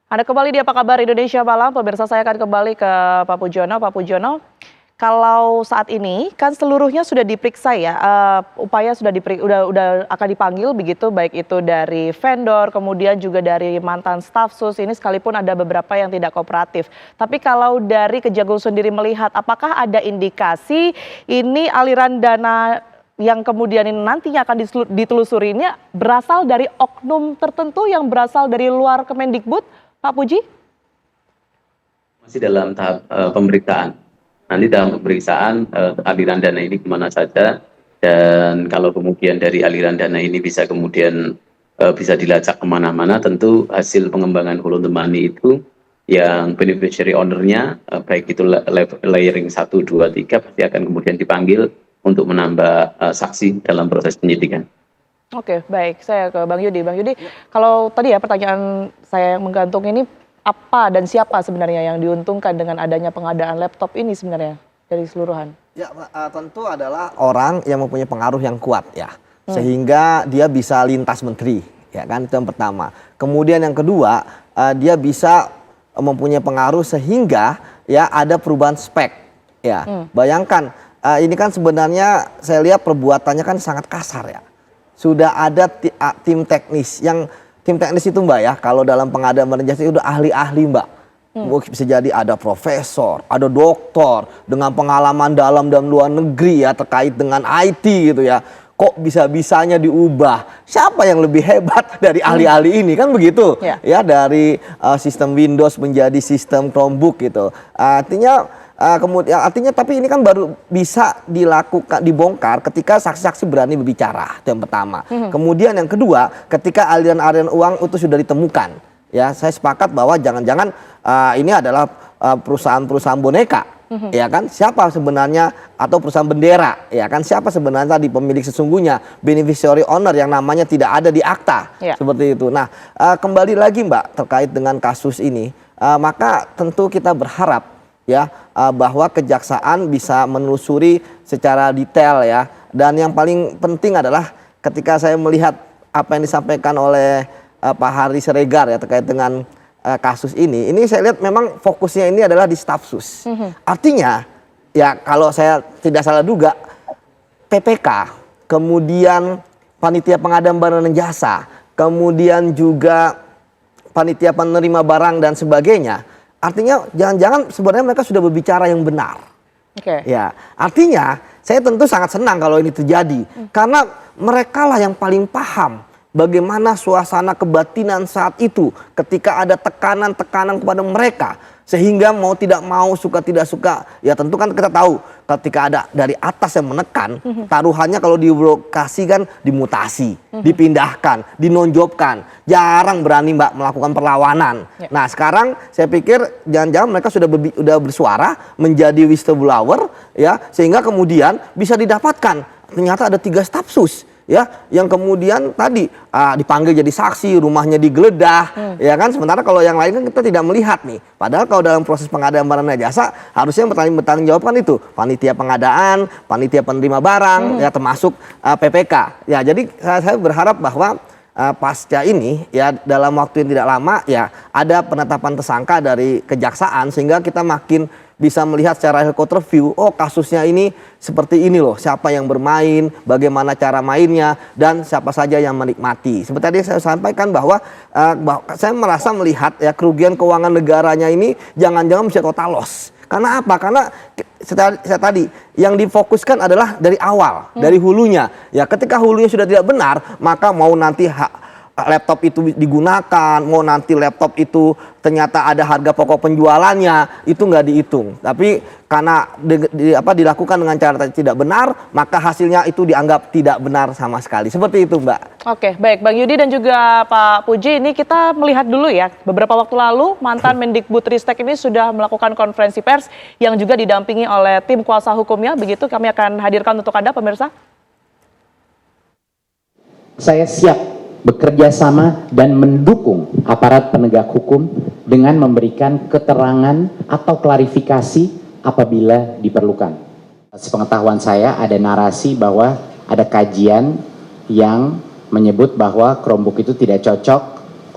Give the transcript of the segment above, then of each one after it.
Anda kembali di Apa Kabar Indonesia Malam, pemirsa saya akan kembali ke Pak Pujono. Pak Pujono, kalau saat ini kan seluruhnya sudah diperiksa ya, upaya sudah udah akan dipanggil begitu, baik itu dari vendor, kemudian juga dari mantan staf sus ini sekalipun ada beberapa yang tidak kooperatif. Tapi kalau dari Kejagung sendiri melihat, apakah ada indikasi ini aliran dana yang kemudian ini nantinya akan ditelusuri ini berasal dari oknum tertentu yang berasal dari luar Kemendikbud, Pak Puji? Masih dalam tahap pemeriksaan. Nanti dalam pemeriksaan aliran dana ini kemana saja, dan kalau kemudian dari aliran dana ini bisa kemudian bisa dilacak kemana-mana, tentu hasil pengembangan Follow the Money itu yang beneficiary owner-nya, baik itu layering 1, 2, 3, pasti akan kemudian dipanggil untuk menambah saksi dalam proses penyidikan. Oke, baik. Saya ke Bang Yudi. Bang Yudi, kalau tadi ya pertanyaan saya yang menggantung ini, apa dan siapa sebenarnya yang diuntungkan dengan adanya pengadaan laptop ini sebenarnya dari keseluruhan? Ya, tentu adalah orang yang mempunyai pengaruh yang kuat ya, sehingga dia bisa lintas menteri, ya kan, itu yang pertama. Kemudian yang kedua, dia bisa mempunyai pengaruh sehingga ya ada perubahan spek, ya. Bayangkan, ini kan sebenarnya saya lihat perbuatannya kan sangat kasar ya. Sudah ada tim teknis yang tim teknis itu Mbak ya, kalau dalam pengadaan barang jasa itu udah ahli-ahli Mbak. Bisa jadi ada profesor, ada doktor dengan pengalaman dalam dan luar negeri ya terkait dengan IT gitu ya. Kok bisa-bisanya diubah? Siapa yang lebih hebat dari ahli-ahli ini kan begitu? Ya, dari sistem Windows menjadi sistem Chromebook gitu. Artinya tapi ini kan baru bisa dilakukan, dibongkar ketika saksi-saksi berani berbicara, itu yang pertama. Kemudian yang kedua, ketika aliran-aliran uang itu sudah ditemukan, ya saya sepakat bahwa jangan-jangan ini adalah perusahaan-perusahaan boneka, ya kan? Siapa sebenarnya, atau perusahaan bendera, ya kan? Siapa sebenarnya di pemilik sesungguhnya, beneficiary owner yang namanya tidak ada di akta, seperti itu. Nah, kembali lagi Mbak terkait dengan kasus ini, maka tentu kita berharap ya bahwa kejaksaan bisa menelusuri secara detail ya, dan yang paling penting adalah ketika saya melihat apa yang disampaikan oleh Pak Hari Siregar ya terkait dengan kasus ini saya lihat memang fokusnya ini adalah di staf sus. Artinya ya kalau saya tidak salah duga, PPK, kemudian panitia pengadaan barang dan jasa, kemudian juga panitia penerima barang dan sebagainya. Artinya jangan-jangan sebenarnya mereka sudah berbicara yang benar. Ya, artinya saya tentu sangat senang kalau ini terjadi, karena mereka lah yang paling paham bagaimana suasana kebatinan saat itu ketika ada tekanan-tekanan kepada mereka, sehingga mau tidak mau, suka tidak suka, ya tentu kan kita tahu ketika ada dari atas yang menekan, taruhannya kalau di birokrasi kan dimutasi, dipindahkan, dinonjobkan, jarang berani Mbak melakukan perlawanan. Nah sekarang saya pikir jangan-jangan mereka sudah bersuara menjadi whistleblower ya, sehingga kemudian bisa didapatkan ternyata ada 3 staf sus ya yang kemudian tadi dipanggil jadi saksi, rumahnya digeledah, ya kan, sementara kalau yang lain kan kita tidak melihat nih, padahal kalau dalam proses pengadaan barang dan jasa harusnya bertanggung jawab kan itu panitia pengadaan, panitia penerima barang, ya termasuk PPK ya. Jadi saya berharap bahwa pasca ini ya dalam waktu yang tidak lama ya ada penetapan tersangka dari kejaksaan, sehingga kita makin bisa melihat secara helikopter view, oh kasusnya ini seperti ini loh, siapa yang bermain, bagaimana cara mainnya, dan siapa saja yang menikmati. Seperti tadi saya sampaikan bahwa saya merasa melihat ya kerugian keuangan negaranya ini jangan-jangan bisa total loss. Karena apa? Karena saya tadi yang difokuskan adalah dari awal, dari hulunya. Ya ketika hulunya sudah tidak benar, maka mau nanti laptop itu digunakan, mau nanti laptop itu ternyata ada harga pokok penjualannya, itu nggak dihitung. Tapi karena dilakukan dengan cara tidak benar, maka hasilnya itu dianggap tidak benar sama sekali. Seperti itu Mbak. Oke, baik Bang Yudi dan juga Pak Puji, ini kita melihat dulu ya, beberapa waktu lalu mantan Mendikbudristek ini sudah melakukan konferensi pers yang juga didampingi oleh tim kuasa hukumnya, begitu kami akan hadirkan untuk Anda pemirsa. Saya siap bekerja sama dan mendukung aparat penegak hukum dengan memberikan keterangan atau klarifikasi apabila diperlukan. Sepengetahuan saya ada narasi bahwa ada kajian yang menyebut bahwa Chromebook itu tidak cocok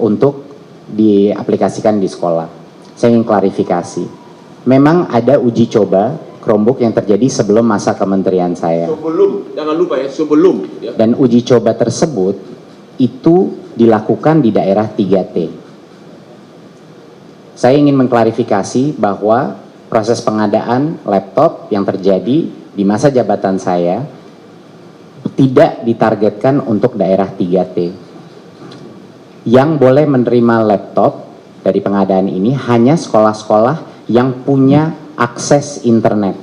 untuk diaplikasikan di sekolah. Saya ingin klarifikasi. Memang ada uji coba Chromebook yang terjadi sebelum masa kementerian saya. Sebelum, jangan lupa ya, sebelum. Ya. Dan uji coba tersebut itu dilakukan di daerah 3T. Saya ingin mengklarifikasi bahwa proses pengadaan laptop yang terjadi di masa jabatan saya tidak ditargetkan untuk daerah 3T. Yang boleh menerima laptop dari pengadaan ini hanya sekolah-sekolah yang punya akses internet.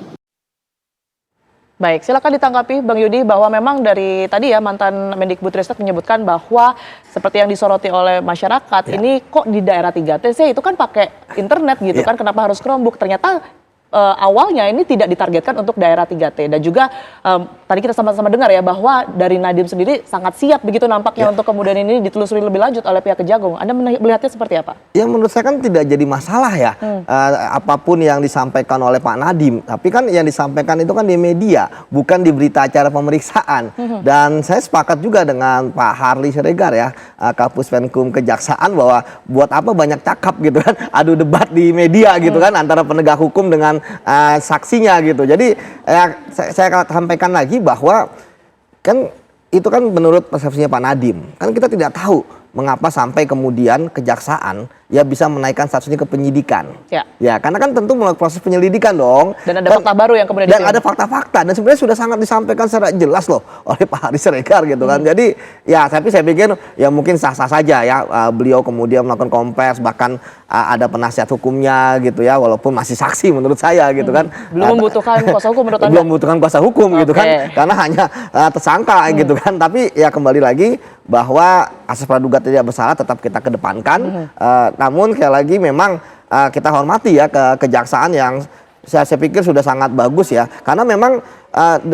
Baik, silakan ditanggapi Bang Yudi bahwa memang dari tadi ya mantan Mendikbudristek menyebutkan bahwa seperti yang disoroti oleh masyarakat, ini kok di daerah 3T sih itu kan pakai internet gitu kan, kenapa harus Chromebook? Ternyata awalnya ini tidak ditargetkan untuk daerah 3T dan juga tadi kita sama-sama dengar ya bahwa dari Nadiem sendiri sangat siap begitu nampaknya untuk kemudian ini ditelusuri lebih lanjut oleh pihak Kejagung. Anda melihatnya seperti apa? Ya menurut saya kan tidak jadi masalah ya apapun yang disampaikan oleh Pak Nadiem, tapi kan yang disampaikan itu kan di media, bukan di berita acara pemeriksaan. Dan saya sepakat juga dengan Pak Harli Siregar ya, Kapus Penkum Kejaksaan, bahwa buat apa banyak cakap gitu kan, adu debat di media gitu kan antara penegak hukum dengan saksinya gitu. Jadi saya akan sampaikan lagi bahwa kan itu kan menurut persepsinya Pak Nadiem. Kan kita tidak tahu mengapa sampai kemudian kejaksaan ya bisa menaikkan statusnya ke penyidikan. Ya, karena kan tentu melalui proses penyelidikan dong. Dan ada fakta baru yang kemudian dan ada fakta-fakta dan sebenarnya sudah sangat disampaikan secara jelas loh oleh Pak Haris Siregar gitu kan. Jadi ya tapi saya pikir ya mungkin sah-sah saja ya beliau kemudian melakukan kompres, bahkan ada penasihat hukumnya gitu ya, walaupun masih saksi menurut saya gitu kan. Belum membutuhkan kuasa hukum menurut Anda? Belum membutuhkan kuasa hukum gitu kan, karena hanya tersangka gitu kan. Tapi ya kembali lagi bahwa asas praduga tidak bersalah tetap kita kedepankan. Namun sekali lagi memang kita hormati ya ke kejaksaan yang saya pikir sudah sangat bagus ya. Karena memang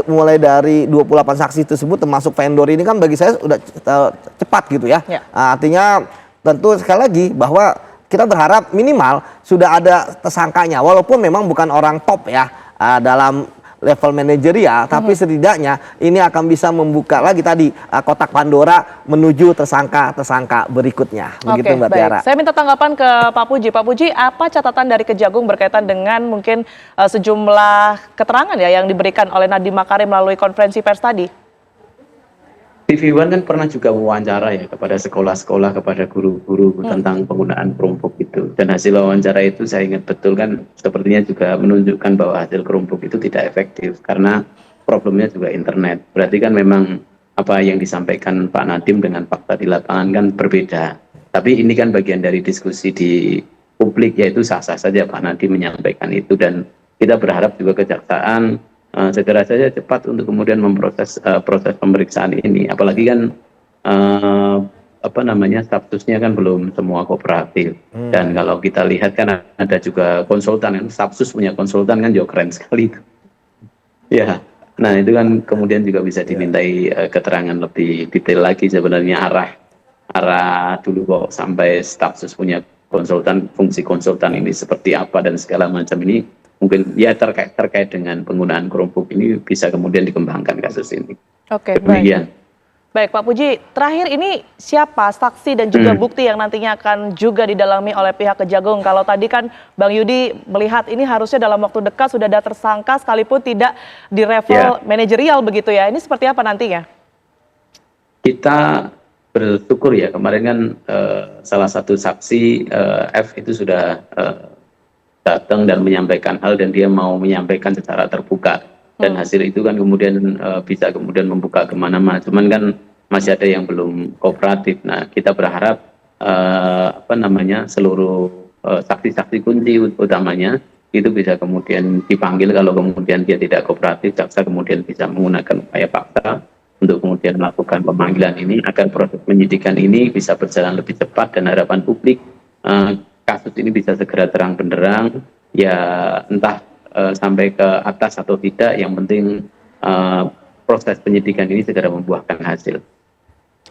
mulai dari 28 saksi tersebut termasuk vendor ini kan bagi saya sudah cepat gitu ya. Artinya tentu sekali lagi bahwa kita berharap minimal sudah ada tersangkanya, walaupun memang bukan orang top ya dalam level manajerial, tapi setidaknya ini akan bisa membuka lagi tadi kotak Pandora menuju tersangka-tersangka berikutnya. Begitu Mbak Tiara. Saya minta tanggapan ke Pak Puji. Pak Puji, apa catatan dari Kejagung berkaitan dengan mungkin sejumlah keterangan ya yang diberikan oleh Nadiem Makarim melalui konferensi pers tadi? TV One kan pernah juga wawancara ya kepada sekolah-sekolah, kepada guru-guru tentang penggunaan Chromebook itu. Dan hasil wawancara itu saya ingat betul kan sepertinya juga menunjukkan bahwa hasil Chromebook itu tidak efektif karena problemnya juga internet. Berarti kan memang apa yang disampaikan Pak Nadiem dengan fakta di lapangan kan berbeda. Tapi ini kan bagian dari diskusi di publik, yaitu sah-sah saja Pak Nadiem menyampaikan itu, dan kita berharap juga kejaksaan segera saja cepat untuk kemudian memproses proses pemeriksaan ini, apalagi kan statusnya kan belum semua kooperatif. Dan kalau kita lihat kan ada juga konsultan, kan Stafsus punya konsultan kan juga keren sekali ya. Nah itu kan kemudian juga bisa dimintai keterangan lebih detail lagi sebenarnya arah dulu kok sampai Stafsus punya konsultan, fungsi konsultan ini seperti apa dan segala macam ini. Mungkin ya terkait dengan penggunaan Chromebook ini bisa kemudian dikembangkan kasus ini. Oke, baik Pak Puji, terakhir ini siapa saksi dan juga bukti yang nantinya akan juga didalami oleh pihak Kejagung? Kalau tadi kan Bang Yudi melihat ini harusnya dalam waktu dekat sudah ada tersangka sekalipun tidak di level manajerial begitu ya. Ini seperti apa nantinya? Kita bersyukur ya, kemarin kan salah satu saksi F itu sudah datang dan menyampaikan hal, dan dia mau menyampaikan secara terbuka, dan hasil itu kan kemudian bisa kemudian membuka kemana-mana, cuman kan masih ada yang belum kooperatif. Nah kita berharap seluruh saksi-saksi kunci utamanya itu bisa kemudian dipanggil. Kalau kemudian dia tidak kooperatif, jaksa kemudian bisa menggunakan upaya paksa untuk kemudian melakukan pemanggilan ini agar proses penyidikan ini bisa berjalan lebih cepat, dan harapan publik kasus ini bisa segera terang benderang ya, entah sampai ke atas atau tidak, yang penting proses penyidikan ini segera membuahkan hasil.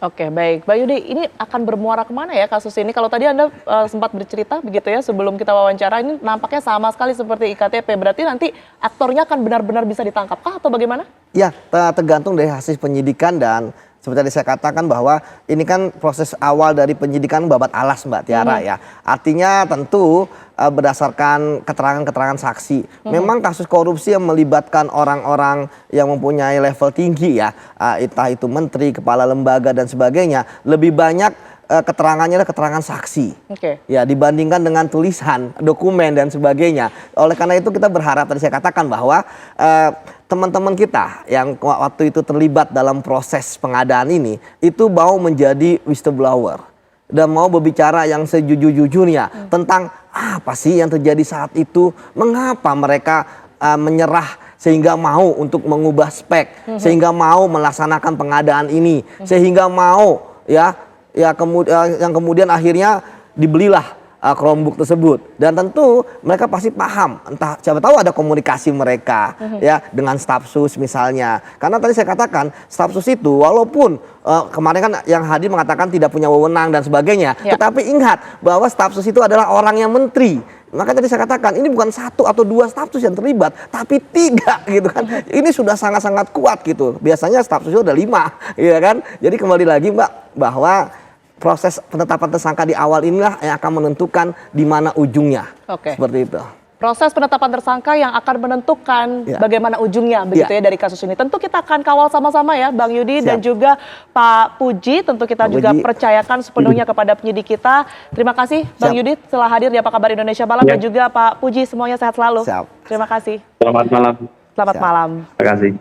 Oke, baik. Mbak Yudi, ini akan bermuara kemana ya kasus ini? Kalau tadi Anda sempat bercerita begitu ya sebelum kita wawancara, ini nampaknya sama sekali seperti IKTP. Berarti nanti aktornya akan benar-benar bisa ditangkap kah atau bagaimana? Ya, tergantung dari hasil penyidikan, dan Seperti tadi saya katakan bahwa ini kan proses awal dari penyidikan babat alas Mbak Tiara ya. Artinya tentu berdasarkan keterangan-keterangan saksi. Memang kasus korupsi yang melibatkan orang-orang yang mempunyai level tinggi ya, entah itu menteri, kepala lembaga dan sebagainya, lebih banyak keterangannya adalah keterangan saksi. Ya, dibandingkan dengan tulisan, dokumen dan sebagainya. Oleh karena itu kita berharap, tadi saya katakan bahwa teman-teman kita yang waktu itu terlibat dalam proses pengadaan ini itu mau menjadi whistleblower dan mau berbicara yang sejujur-jujurnya tentang apa sih yang terjadi saat itu, mengapa mereka menyerah sehingga mau untuk mengubah spek, sehingga mau melaksanakan pengadaan ini, sehingga mau yang kemudian akhirnya dibelilah Chromebook tersebut. Dan tentu mereka pasti paham, entah siapa tahu ada komunikasi mereka ya dengan staf sus misalnya. Karena tadi saya katakan staf sus itu walaupun kemarin kan yang hadir mengatakan tidak punya wewenang dan sebagainya, tetapi ingat bahwa staf sus itu adalah orangnya menteri. Maka tadi saya katakan ini bukan 1 atau 2 staf sus yang terlibat, tapi 3 gitu kan. Ini sudah sangat-sangat kuat gitu. Biasanya staf sus itu ada 5, ya kan. Jadi kembali lagi Mbak, bahwa proses penetapan tersangka di awal inilah yang akan menentukan di mana ujungnya. Seperti itu. Proses penetapan tersangka yang akan menentukan bagaimana ujungnya begitu ya dari kasus ini. Tentu kita akan kawal sama-sama ya Bang Yudi dan juga Pak Puji. Tentu kita juga percayakan sepenuhnya kepada penyidik kita. Terima kasih Bang Yudi telah hadir di Apa Kabar Indonesia Malam dan juga Pak Puji, semuanya sehat selalu. Terima kasih. Selamat malam. Selamat malam. Terima kasih.